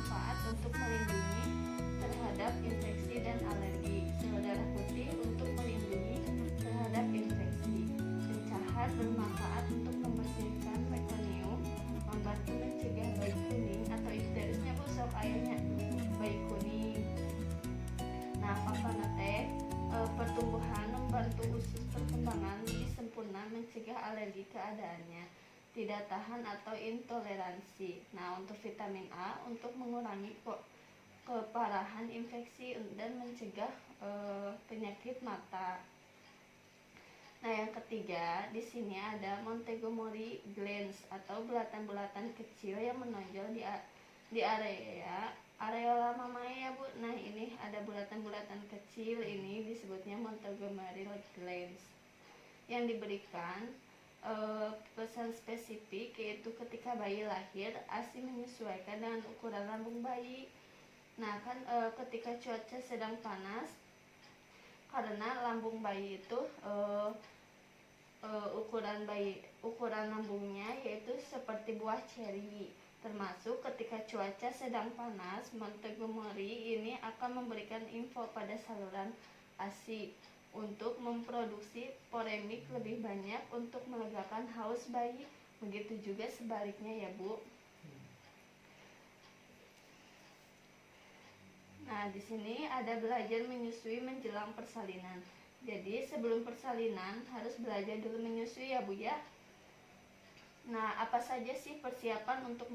bermanfaat untuk melindungi terhadap infeksi dan alergi. Sel darah putih untuk melindungi terhadap infeksi. Pencahat bermanfaat untuk membersihkan mekonium, membantu mencegah bayi kuning atau ipterisnya busok airnya bayi kuning. Nah, faktorna teh pertumbuhan membantu usus perkembangan lebih sempurna, mencegah alergi keadaannya, tidak tahan atau intoleransi. Nah, untuk vitamin A untuk mengurangi keparahan infeksi dan mencegah penyakit mata. Nah, yang ketiga di sini ada Montgomery glands atau bulatan-bulatan kecil yang menonjol di area areola mammae ya Bu. Nah, ini ada bulatan-bulatan kecil, ini disebutnya Montgomery glands yang diberikan pesan spesifik, yaitu ketika bayi lahir ASI menyesuaikan dengan ukuran lambung bayi. Nah, kan ketika cuaca sedang panas, karena lambung bayi itu ukuran lambungnya yaitu seperti buah ceri. Termasuk ketika cuaca sedang panas, Montgomery ini akan memberikan info pada saluran ASI untuk memproduksi poremik lebih banyak untuk melegakan haus bayi. Begitu juga sebaliknya ya Bu. Nah, di sini ada belajar menyusui menjelang persalinan. Jadi sebelum persalinan harus belajar dulu menyusui ya Bu ya. Nah, apa saja sih persiapan untuk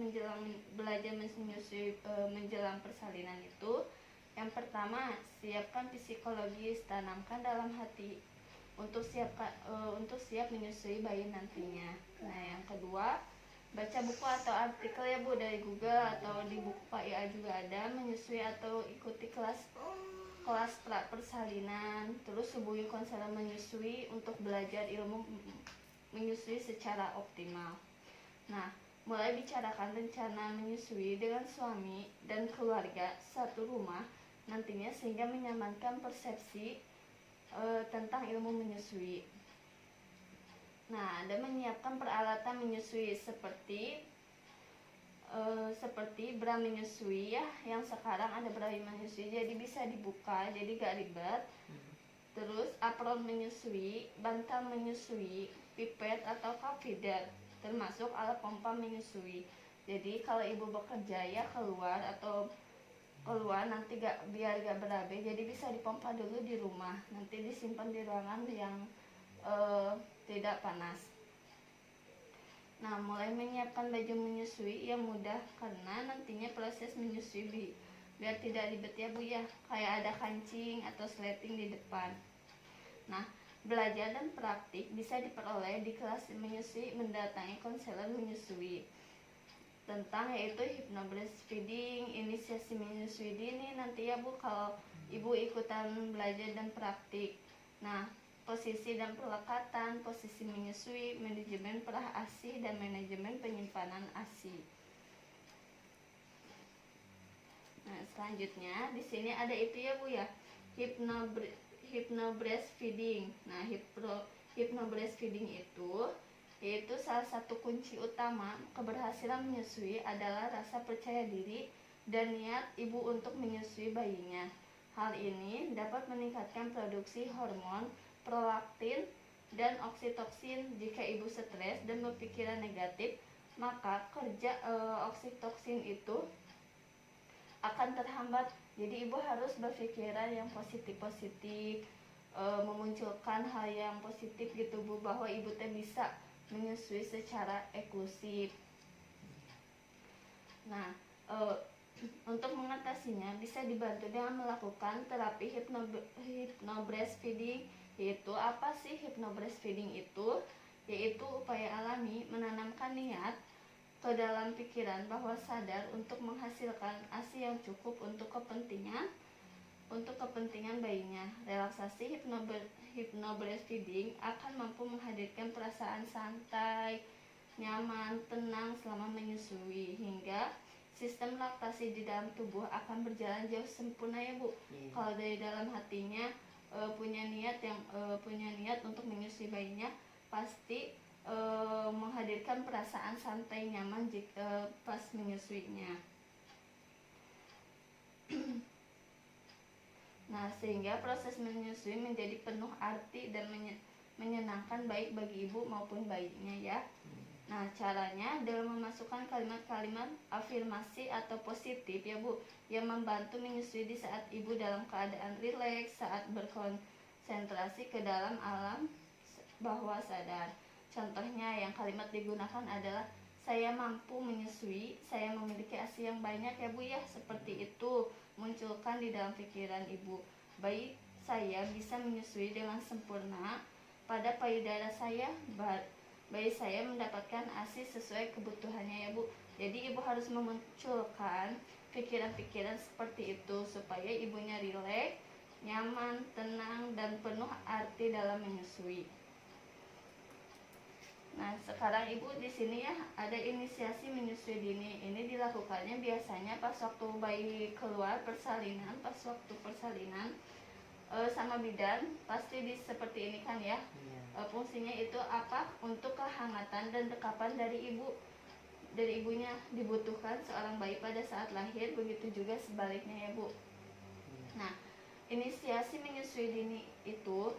belajar menyusui menjelang persalinan itu? Yang pertama, siapkan psikologis, tanamkan dalam hati untuk siap menyusui bayi nantinya. Nah, yang kedua, baca buku atau artikel ya Bu dari Google atau di buku Pak IA juga ada menyusui atau ikuti kelas pra persalinan. Terus hubungi konselor menyusui untuk belajar ilmu menyusui secara optimal. Nah, mulai bicarakan rencana menyusui dengan suami dan keluarga satu rumah nantinya sehingga menyamankan persepsi tentang ilmu menyusui. Nah, ada menyiapkan peralatan menyusui seperti bra menyusui ya, yang sekarang ada bra menyusui jadi bisa dibuka, jadi gak ribet. Terus apron menyusui, bantal menyusui, pipet atau cup feeder, termasuk alat pompa menyusui. Jadi kalau ibu bekerja ya keluar nanti biar gak berabe, jadi bisa dipompa dulu di rumah, nanti disimpan di ruangan yang tidak panas. Nah, mulai menyiapkan baju menyusui yang mudah karena nantinya proses menyusui biar tidak ribet ya Bu ya, kayak ada kancing atau sleting di depan. Nah, belajar dan praktik bisa diperoleh di kelas menyusui mendatangi konselor menyusui tentang yaitu hypnobreastfeeding, inisiasi menyusui dini nanti ya Bu kalau ibu ikutan belajar dan praktik. Nah, posisi dan pelekatan, posisi menyusui, manajemen perah ASI dan manajemen penyimpanan ASI. Nah, selanjutnya di sini ada itu ya Bu ya, hypnobreastfeeding. Nah, hypnobreastfeeding itu yaitu salah satu kunci utama keberhasilan menyusui adalah rasa percaya diri dan niat ibu untuk menyusui bayinya. Hal ini dapat meningkatkan produksi hormon prolaktin dan oksitoksin. Jika ibu stres dan berpikiran negatif, maka kerja oksitoksin itu akan terhambat. Jadi ibu harus berpikiran yang positif-positif, memunculkan hal yang positif gitu Bu, bahwa ibu teh bisa menyusui secara eksklusif. Nah, untuk mengatasinya bisa dibantu dengan melakukan terapi hypnobreastfeeding. Yaitu apa sih hypnobreastfeeding itu? Yaitu upaya alami menanamkan niat ke dalam pikiran bahwa sadar untuk menghasilkan ASI yang cukup untuk kepentingan bayinya. Relaksasi hypnobreastfeeding akan mampu menghadirkan perasaan santai, nyaman, tenang selama menyusui, hingga sistem laktasi di dalam tubuh akan berjalan jauh sempurna ya Bu. Kalau dari dalam hatinya punya niat untuk menyusui bayinya, pasti menghadirkan perasaan santai, nyaman jika pas menyusuinya. Nah, sehingga proses menyusui menjadi penuh arti dan menyenangkan baik bagi ibu maupun bayinya ya. Nah, caranya dengan memasukkan kalimat-kalimat afirmasi atau positif ya Bu, yang membantu menyusui di saat ibu dalam keadaan rileks, saat berkonsentrasi ke dalam alam bawah sadar. Contohnya yang kalimat digunakan adalah saya mampu menyusui, saya memiliki ASI yang banyak ya Bu ya, seperti itu. Munculkan di dalam pikiran ibu, bayi saya bisa menyusui dengan sempurna pada payudara saya, bayi saya mendapatkan ASI sesuai kebutuhannya ya Bu. Jadi ibu harus memunculkan pikiran-pikiran seperti itu supaya ibunya rileks, nyaman, tenang, dan penuh arti dalam menyusui. Nah, sekarang ibu di sini ya ada inisiasi menyusui dini. Ini dilakukannya biasanya pas waktu bayi keluar persalinan, pas waktu persalinan sama bidan pasti seperti ini kan ya. Fungsinya itu apa? Untuk kehangatan dan dekapan dari ibunya dibutuhkan seorang bayi pada saat lahir, begitu juga sebaliknya ya Bu. Nah, inisiasi menyusui dini itu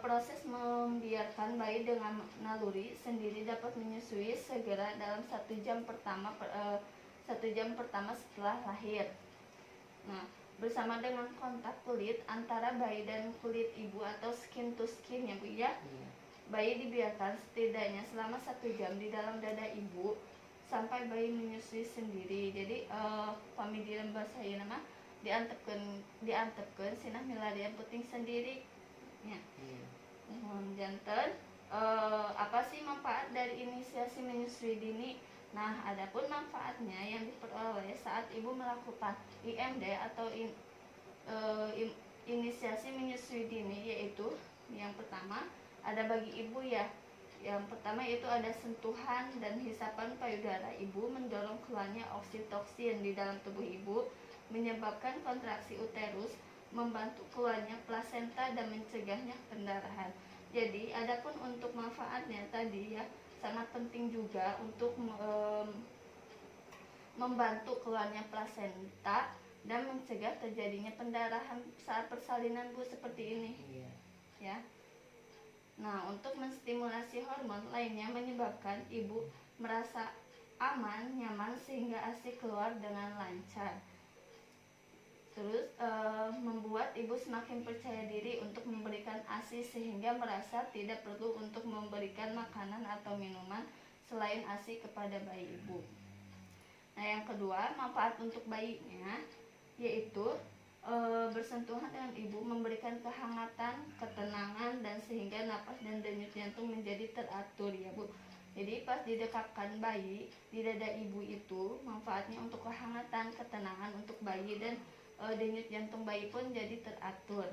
proses membiarkan bayi dengan naluri sendiri dapat menyusui segera dalam 1 jam pertama setelah lahir. Nah, bersama dengan kontak kulit antara bayi dan kulit ibu atau skin to skin ya Bu ya. Bayi dibiarkan setidaknya selama 1 jam di dalam dada ibu sampai bayi menyusui sendiri. Jadi pami di lembah saya nama diantepkeun sinah milarian puting sendiri ya. Janten apa sih manfaat dari inisiasi menyusui dini? Nah, adapun manfaatnya yang diperoleh saat ibu melakukan IMD atau inisiasi menyusui dini yaitu yang pertama ada bagi ibu ya. Yang pertama itu ada sentuhan dan hisapan payudara ibu mendorong keluarnya oksitoksin di dalam tubuh ibu, menyebabkan kontraksi uterus, membantu keluarnya plasenta dan mencegahnya pendarahan. Jadi adapun untuk manfaatnya tadi ya sangat penting juga untuk membantu keluarnya plasenta dan mencegah terjadinya pendarahan saat persalinan Bu, seperti ini ya. Nah, untuk menstimulasi hormon lainnya menyebabkan ibu merasa aman, nyaman sehingga ASI keluar dengan lancar. Terus membuat ibu semakin percaya diri untuk memberikan ASI sehingga merasa tidak perlu untuk memberikan makanan atau minuman selain ASI kepada bayi ibu. Nah, yang kedua, manfaat untuk bayinya yaitu bersentuhan dengan ibu memberikan kehangatan, ketenangan, dan sehingga napas dan denyut jantung menjadi teratur ya Bu. Jadi pas didekapkan bayi di dada ibu itu manfaatnya untuk kehangatan, ketenangan untuk bayi, dan denyut jantung bayi pun jadi teratur.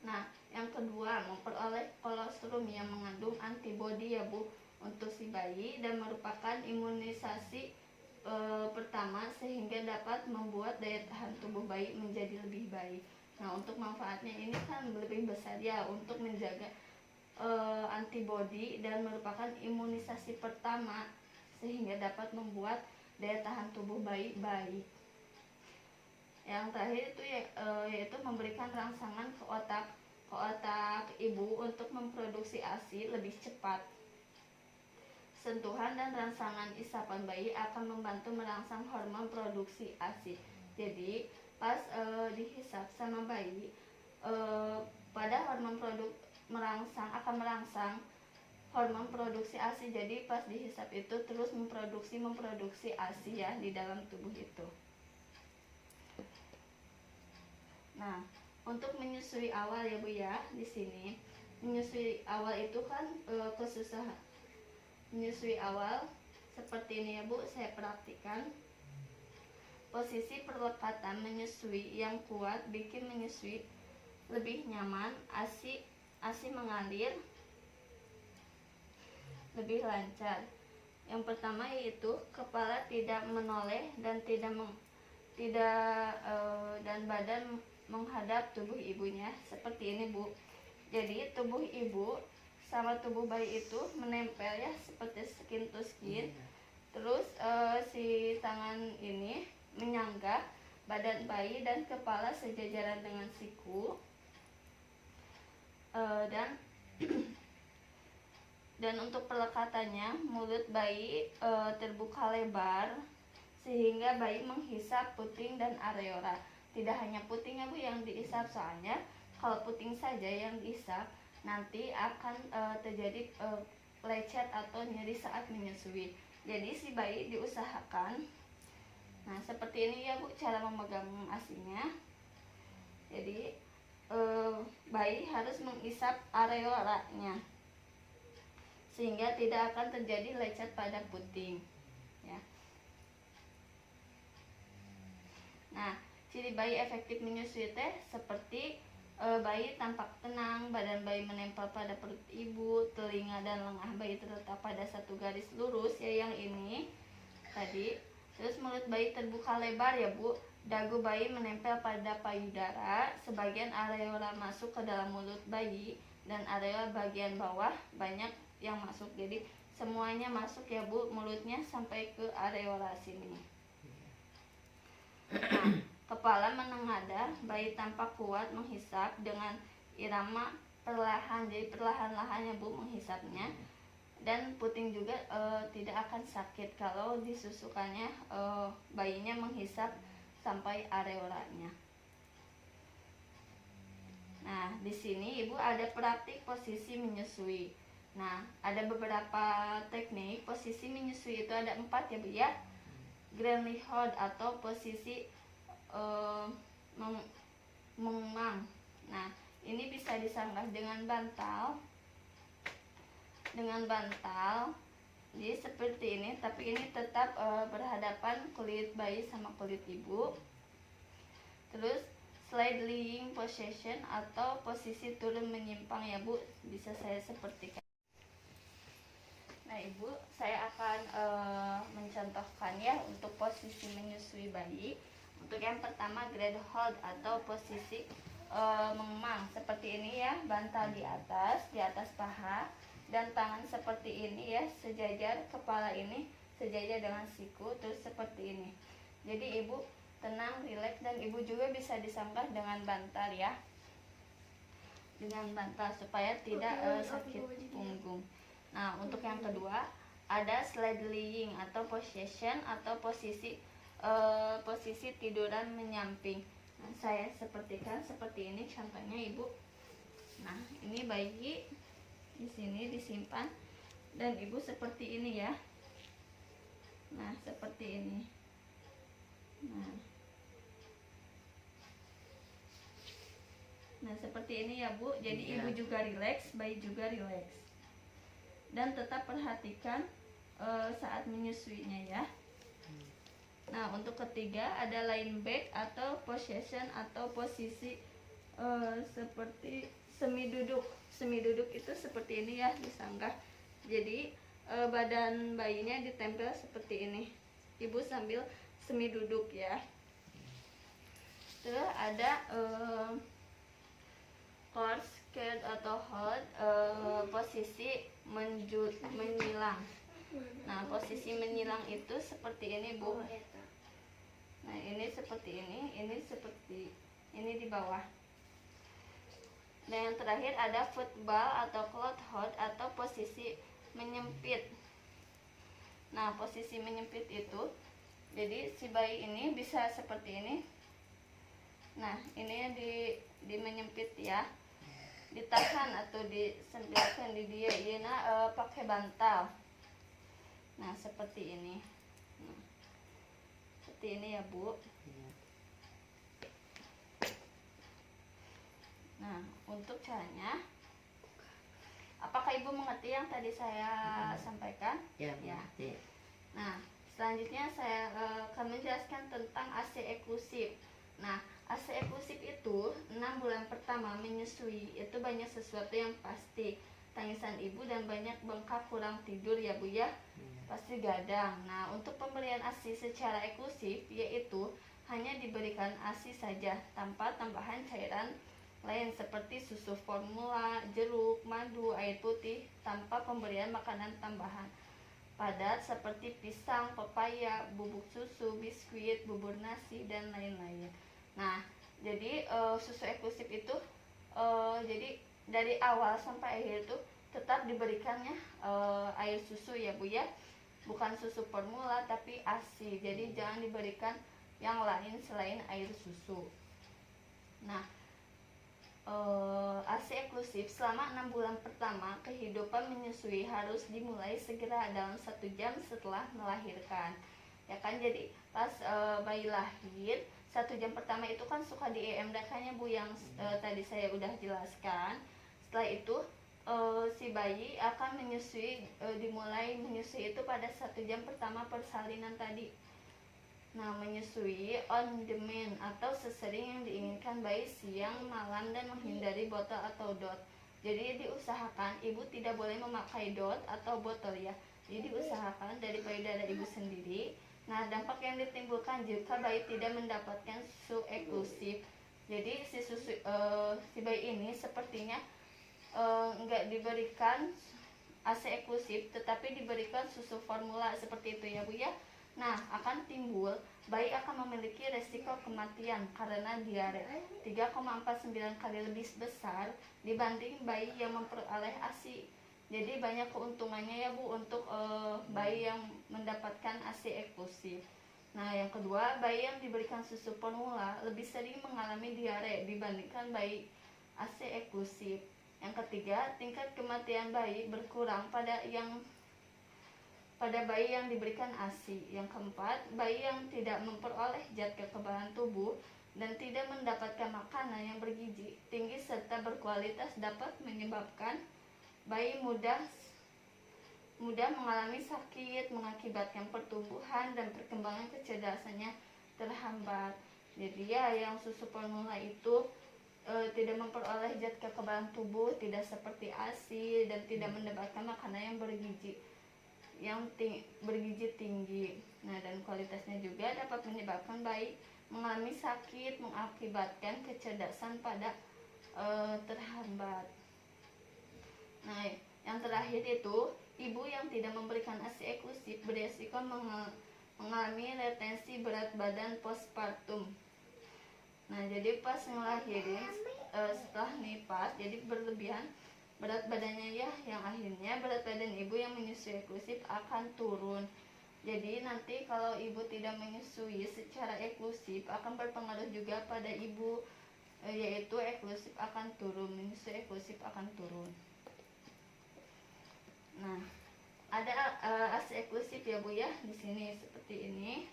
Nah, yang kedua, memperoleh kolostrum yang mengandung antibodi ya Bu untuk si bayi dan merupakan imunisasi pertama sehingga dapat membuat daya tahan tubuh bayi menjadi lebih baik. Nah, untuk manfaatnya ini kan lebih besar ya untuk menjaga antibodi dan merupakan imunisasi pertama sehingga dapat membuat daya tahan tubuh bayi baik. Yang terakhir itu yaitu memberikan rangsangan ke otak ibu untuk memproduksi ASI lebih cepat. Sentuhan dan rangsangan isapan bayi akan membantu merangsang hormon produksi ASI. Jadi pas dihisap sama bayi pada hormon akan merangsang hormon produksi ASI. Jadi pas dihisap itu terus memproduksi ASI ya di dalam tubuh itu. Nah, untuk menyusui awal ya Bu ya, di sini menyusui awal itu kan kesusahan. Menyusui awal seperti ini ya Bu, saya praktikan. Posisi perlekatan menyusui yang kuat bikin menyusui lebih nyaman, ASI mengalir lebih lancar. Yang pertama yaitu kepala tidak menoleh dan dan badan menghadap tubuh ibunya seperti ini Bu. Jadi tubuh ibu sama tubuh bayi itu menempel ya seperti skin to skin. Terus si tangan ini menyangga badan bayi dan kepala sejajaran dengan siku, dan dan untuk pelekatannya mulut bayi terbuka lebar sehingga bayi menghisap puting dan areola. Tidak hanya puting ya Bu yang dihisap, soalnya kalau puting saja yang dihisap nanti akan terjadi lecet atau nyeri saat menyusui. Jadi si bayi diusahakan, nah seperti ini ya Bu cara memegang ASINya. Jadi bayi harus menghisap areolanya sehingga tidak akan terjadi lecet pada puting ya. Nah, ciri bayi efektif menyusui teh seperti bayi tampak tenang, badan bayi menempel pada perut ibu, telinga dan lengah bayi terletak pada satu garis lurus ya yang ini tadi. Terus mulut bayi terbuka lebar ya Bu, dagu bayi menempel pada payudara, sebagian areola masuk ke dalam mulut bayi dan areola bagian bawah banyak yang masuk. Jadi semuanya masuk ya Bu, mulutnya sampai ke areola sini. Nah, kepala menengadah, bayi tampak kuat menghisap dengan irama perlahan, jadi perlahan-lahan ya Bu menghisapnya. Dan puting juga tidak akan sakit kalau disusukannya bayinya menghisap sampai areolanya. Nah, di sini Ibu ada praktik posisi menyusui. Nah, ada beberapa teknik posisi menyusui, itu ada 4 ya Bu ya. Granley hold atau posisi mengumang. Nah, ini bisa disanggah dengan bantal. Jadi seperti ini, tapi ini tetap berhadapan kulit bayi sama kulit ibu. Terus sliding position atau posisi turun menyimpang ya Bu, bisa saya sepertikan. Nah Ibu, saya akan mencontohkan ya untuk posisi menyusui bayi. Untuk yang pertama grade hold atau posisi mengumang seperti ini ya, bantal di atas paha dan tangan seperti ini ya, sejajar, kepala ini sejajar dengan siku, terus seperti ini. Jadi Ibu tenang, rileks, dan Ibu juga bisa disanggah dengan bantal ya, dengan bantal supaya tidak sakit punggung. Nah, untuk yang kedua ada sliding atau position atau posisi tiduran menyamping. Nah, saya sepertikan seperti ini contohnya Ibu. Nah, ini bayi di sini disimpan dan Ibu seperti ini ya. Nah, seperti ini. Nah, seperti ini ya Bu. Jadi Ibu juga rileks, bayi juga rileks. Dan tetap perhatikan saat menyusuinya ya. Nah, untuk ketiga ada line back atau position atau posisi seperti semi duduk. Semi duduk itu seperti ini ya, disanggah. Jadi badan bayinya ditempel seperti ini. Ibu sambil semi duduk ya. Terus ada course scared atau hold, posisi menyilang. Nah, posisi menyilang itu seperti ini Bu. Nah, ini seperti ini seperti ini di bawah. Dan yang terakhir ada football atau cloth hold atau posisi menyempit. Nah, posisi menyempit itu jadi si bayi ini bisa seperti ini. Nah, ini di menyempit ya, ditahan atau disempilkan di dia pakai bantal. Nah, seperti ini. Nah, seperti ini ya Bu. Nah, untuk caranya, apakah Ibu mengerti yang tadi saya sampaikan? Ya, mengerti. Nah, selanjutnya saya akan menjelaskan tentang ASI eksklusif. Nah, ASI eksklusif itu 6 bulan pertama menyusui itu banyak sesuatu yang pasti, tangisan ibu dan banyak bengkak, kurang tidur ya Bu ya, pasti gadang. Nah, untuk pemberian ASI secara eksklusif yaitu hanya diberikan ASI saja tanpa tambahan cairan lain seperti susu formula, jeruk, madu, air putih, tanpa pemberian makanan tambahan. padat seperti pisang, pepaya, bubuk susu, biskuit, bubur nasi, dan lain-lain. Nah, jadi susu eksklusif itu jadi dari awal sampai akhir itu tetap diberikannya air susu ya Bu ya, bukan susu formula tapi ASI. Jadi jangan diberikan yang lain selain air susu. Nah, ASI eksklusif selama 6 bulan pertama kehidupan menyusui harus dimulai segera dalam 1 jam setelah melahirkan, ya kan. Jadi pas bayi lahir 1 jam pertama itu kan suka di EMDK-nya Bu, yang tadi saya udah jelaskan. Setelah itu si bayi akan menyusui, dimulai menyusui itu pada 1 jam pertama persalinan tadi. Nah, menyusui on demand atau sesering yang diinginkan bayi siang, malam, dan menghindari botol atau dot. Jadi diusahakan ibu tidak boleh memakai dot atau botol ya. Jadi diusahakan dari payudara ibu sendiri. Nah, dampak yang ditimbulkan jika bayi tidak mendapatkan susu eksklusif. Jadi si bayi ini sepertinya enggak diberikan ASI eksklusif, tetapi diberikan susu formula seperti itu ya Bu ya. Nah, akan timbul bayi akan memiliki resiko kematian karena diare 3,49 kali lebih besar dibanding bayi yang memperoleh ASI. Jadi banyak keuntungannya ya Bu untuk bayi yang mendapatkan ASI eksklusif. Nah, yang kedua, bayi yang diberikan susu formula lebih sering mengalami diare dibandingkan bayi ASI eksklusif. Yang ketiga, tingkat kematian bayi berkurang pada bayi yang diberikan ASI. Yang keempat, bayi yang tidak memperoleh zat kekebalan tubuh dan tidak mendapatkan makanan yang bergizi tinggi serta berkualitas dapat menyebabkan bayi mudah mengalami sakit, mengakibatkan pertumbuhan dan perkembangan kecerdasannya terhambat. Jadi ya, yang susu formula itu tidak memperoleh zat kekebalan tubuh, tidak seperti ASI, dan tidak mendapatkan makanan yang bergizi tinggi. Nah, dan kualitasnya juga dapat menyebabkan bayi mengalami sakit, mengakibatkan kecerdasan pada terhambat. Nah, yang terakhir itu, ibu yang tidak memberikan ASI eksklusif beresiko mengalami retensi berat badan postpartum. Nah, jadi pas ngelahirin setelah nifas, jadi berlebihan berat badannya ya, yang akhirnya berat badan ibu yang menyusui eksklusif akan turun. Jadi nanti kalau ibu tidak menyusui secara eksklusif akan berpengaruh juga pada ibu, yaitu eksklusif akan turun, menyusui eksklusif akan turun. Nah, ada ASI eksklusif ya Bu ya, di sini seperti ini.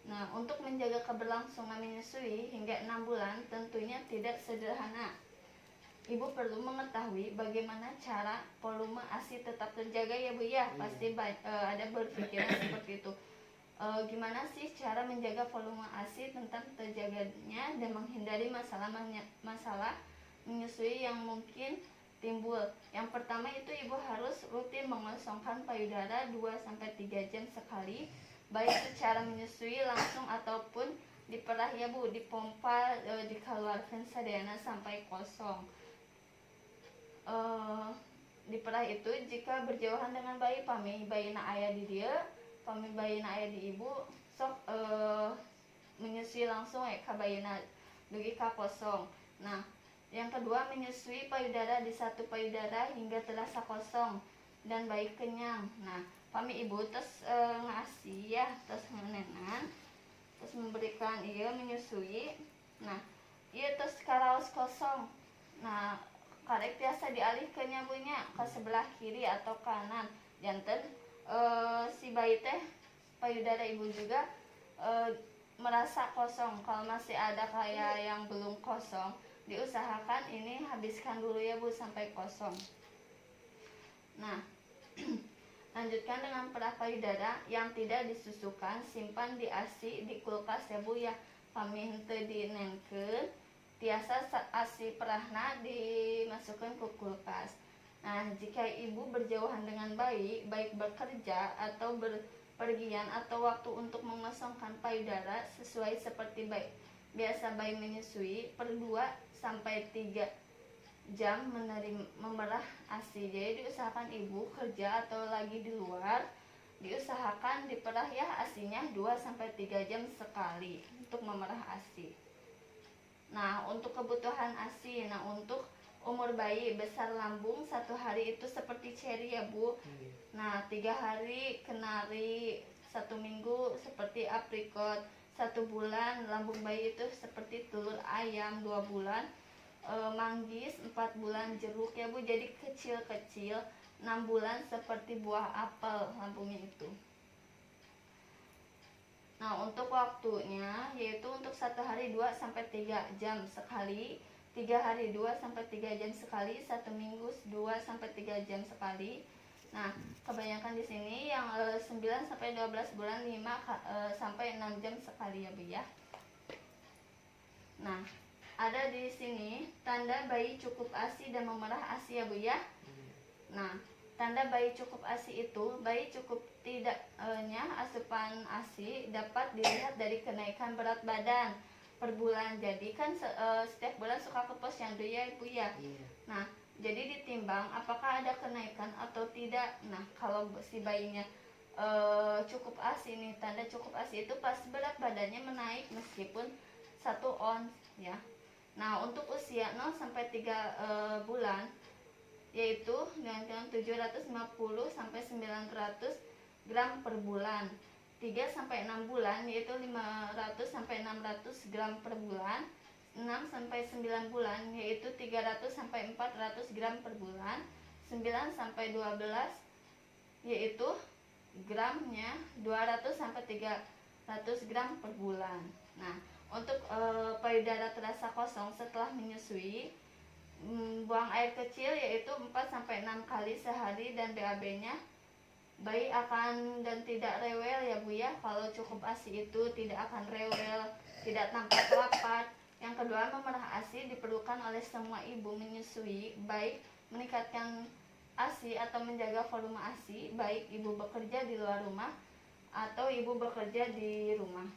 Nah, untuk menjaga keberlangsungan menyusui hingga 6 bulan tentunya tidak sederhana. Ibu perlu mengetahui bagaimana cara volume ASI tetap terjaga ya Bu ya. Pasti ada berpikiran seperti itu. Gimana sih cara menjaga volume ASI tentang terjaganya dan menghindari masalah menyusui yang mungkin timbul. Yang pertama itu ibu harus rutin mengosongkan payudara 2-3 jam sekali, baik secara menyusui langsung ataupun diperah ya Bu, dipompa, dikeluarkan sadayana sampai kosong. Diperah itu jika berjauhan dengan bayi, pami bayi na aya di dia, pami bayi na aya di ibu, sok menyusui langsung ka bayi na dugi ka kosong. Nah, yang kedua, menyusui payudara di satu payudara hingga terasa kosong dan bayi kenyang. Nah, pami ibu terus ngasih ya, terus ngenenan, terus memberikan menyusui. Nah, terus karaos kosong. Nah, karek biasa dialihkan nyabunya ke sebelah kiri atau kanan. Janten si bayi teh payudara ibu juga merasa kosong. Kalau masih ada kayak yang belum kosong, diusahakan ini habiskan dulu ya Bu sampai kosong. Nah, lanjutkan dengan perah payudara yang tidak disusukan, simpan di ASI di kulkas ya Bu ya. Pami henteu dinenkeun, tiasa ASI perahna dimasukkan ke kulkas. Nah, jika ibu berjauhan dengan bayi, baik bekerja atau berpergian atau waktu untuk mengosongkan payudara sesuai seperti biasa bayi menyusui per 2-3 jam memerah ASI. Jadi diusahakan ibu kerja atau lagi di luar, diusahakan diperah ya ASINya 2-3 jam sekali untuk memerah ASI. Nah, untuk kebutuhan ASI, nah untuk umur bayi besar lambung 1 hari itu seperti ceri ya Bu. Nah, 3 hari kenari, 1 minggu seperti aprikot, 1 bulan lambung bayi itu seperti telur ayam, 2 bulan manggis, 4 bulan jeruk ya Bu, jadi kecil-kecil. 6 bulan seperti buah apel lambungnya itu. Nah, untuk waktunya yaitu untuk 1 hari 2-3 jam sekali, 3 hari 2-3 jam sekali, 1 minggu 2-3 jam sekali. Nah, kebanyakan di sini yang 9-12 bulan 5-6 jam sekali ya Bu ya. Nah, ada di sini tanda bayi cukup ASI dan memerah ASI ya Bu ya. Nah, tanda bayi cukup ASI itu bayi cukup tidaknya asupan ASI dapat dilihat dari kenaikan berat badan per bulan. Jadi kan setiap bulan suka ke posyandu ya Ibu ya. Nah, jadi ditimbang apakah ada kenaikan atau tidak. Nah, kalau si bayinya cukup ASI nih, tanda cukup ASI itu pas berat badannya menaik meskipun 1 ons ya. Nah, untuk usia 0-3 bulan yaitu dengan 750 sampai 900 gram per bulan. 3-6 bulan yaitu 500 sampai 600 gram per bulan. 6-9 bulan yaitu 300 sampai 400 gram per bulan. 9-12 yaitu gramnya 200 sampai 300 gram per bulan. Nah, untuk payudara terasa kosong setelah menyusui, buang air kecil yaitu 4-6 kali sehari dan BAB-nya bayi akan dan tidak rewel ya Bu ya. Kalau cukup ASI itu tidak akan rewel, tidak tampak lapar. Yang kedua, memerah ASI diperlukan oleh semua ibu menyusui, baik meningkatkan ASI atau menjaga volume ASI, baik ibu bekerja di luar rumah atau ibu bekerja di rumah.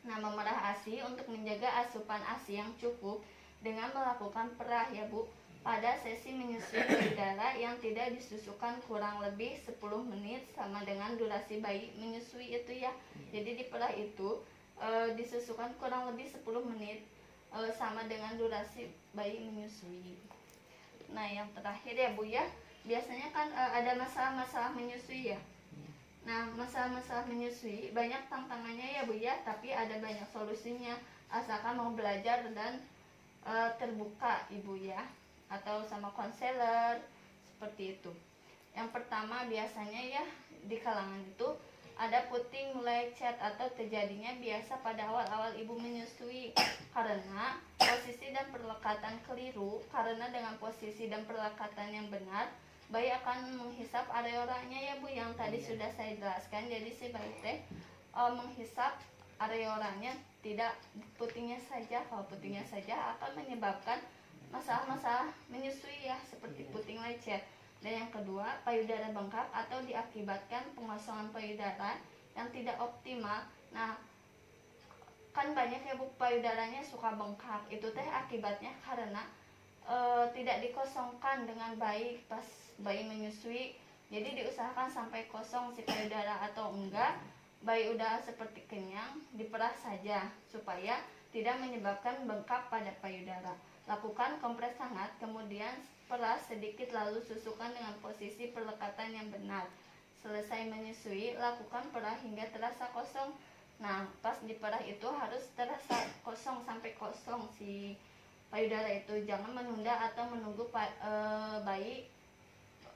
Nah, memerah ASI untuk menjaga asupan ASI yang cukup dengan melakukan perah ya Bu pada sesi menyusui payudara yang tidak disusukan kurang lebih 10 menit sama dengan durasi bayi menyusui itu ya. Jadi diperah itu disusukan kurang lebih 10 menit sama dengan durasi bayi menyusui. Nah, yang terakhir ya Bu ya, biasanya kan ada masalah-masalah menyusui ya. Nah, masalah-masalah menyusui banyak tantangannya ya Bu ya, tapi ada banyak solusinya asalkan mau belajar dan terbuka Ibu ya, atau sama konselor seperti itu. Yang pertama biasanya ya di kalangan itu ada puting lecet atau terjadinya biasa pada awal-awal ibu menyusui karena posisi dan perlekatan keliru. Karena dengan posisi dan perlekatan yang benar, bayi akan menghisap areolanya ya Bu, yang tadi sudah saya jelaskan. Jadi si bayi teh menghisap areolanya, tidak putingnya saja. Kalau putingnya saja akan menyebabkan masalah-masalah menyusui ya, seperti puting lecet. Dan yang kedua, payudara bengkak atau diakibatkan pengosongan payudara yang tidak optimal. Nah, kan banyak ya Bu, payudaranya suka bengkak. Itu teh akibatnya karena tidak dikosongkan dengan baik pas bayi menyusui. Jadi diusahakan sampai kosong si payudara, atau enggak bayi udah seperti kenyang diperah saja supaya tidak menyebabkan bengkak pada payudara. Lakukan kompres hangat, kemudian peras sedikit lalu susukan dengan posisi perlekatan yang benar. Selesai menyusui, lakukan perah hingga terasa kosong. Nah, pas diperah itu harus terasa kosong sampai kosong si payudara itu. Jangan menunda atau menunggu bayi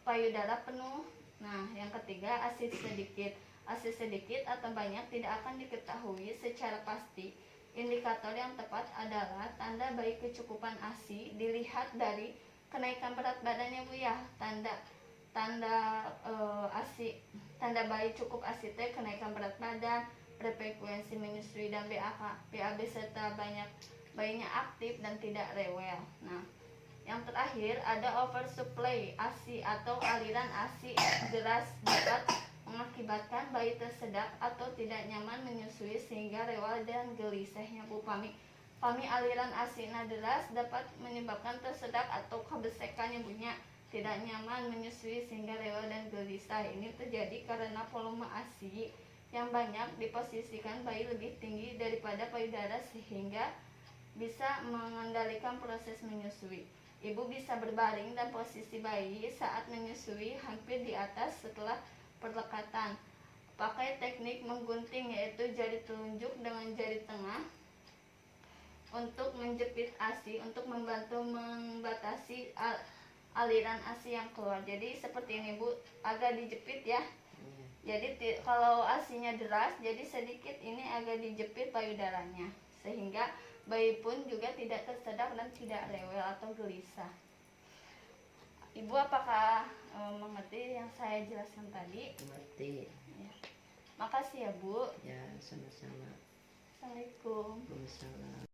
payudara penuh. Nah, yang ketiga, ASI sedikit. ASI sedikit atau banyak tidak akan diketahui secara pasti. Indikator yang tepat adalah tanda bayi kecukupan ASI dilihat dari kenaikan berat badannya Bu ya. Tanda ASI, tanda bayi cukup ASI teh kenaikan berat badan, frekuensi menyusui dan BAB serta banyak bayinya aktif dan tidak rewel. Nah, yang terakhir ada oversupply ASI atau aliran ASI deras dapat mengakibatkan bayi tersedak atau tidak nyaman menyusui sehingga rewel dan gelisahnya Bu. Kami aliran ASINA deras dapat menyebabkan tersedak atau kebesekan ibunya tidak nyaman menyusui sehingga rewel dan gelisah. Ini terjadi karena volume ASI yang banyak diposisikan bayi lebih tinggi daripada payudara sehingga bisa mengendalikan proses menyusui. Ibu bisa berbaring dan posisi bayi saat menyusui hampir di atas setelah perlekatan. Pakai teknik menggunting yaitu jari telunjuk dengan jari tengah untuk menjepit ASI untuk membantu membatasi aliran ASI yang keluar. Jadi seperti ini Bu, agak dijepit ya. Jadi kalau ASINya deras, jadi sedikit ini agak dijepit payudaranya sehingga bayi pun juga tidak tersedak dan tidak rewel atau gelisah. Ibu apakah mengerti yang saya jelaskan tadi? Mengerti. Ya. Makasih ya Bu. Ya, sama-sama. Assalamualaikum. Waalaikumsalam.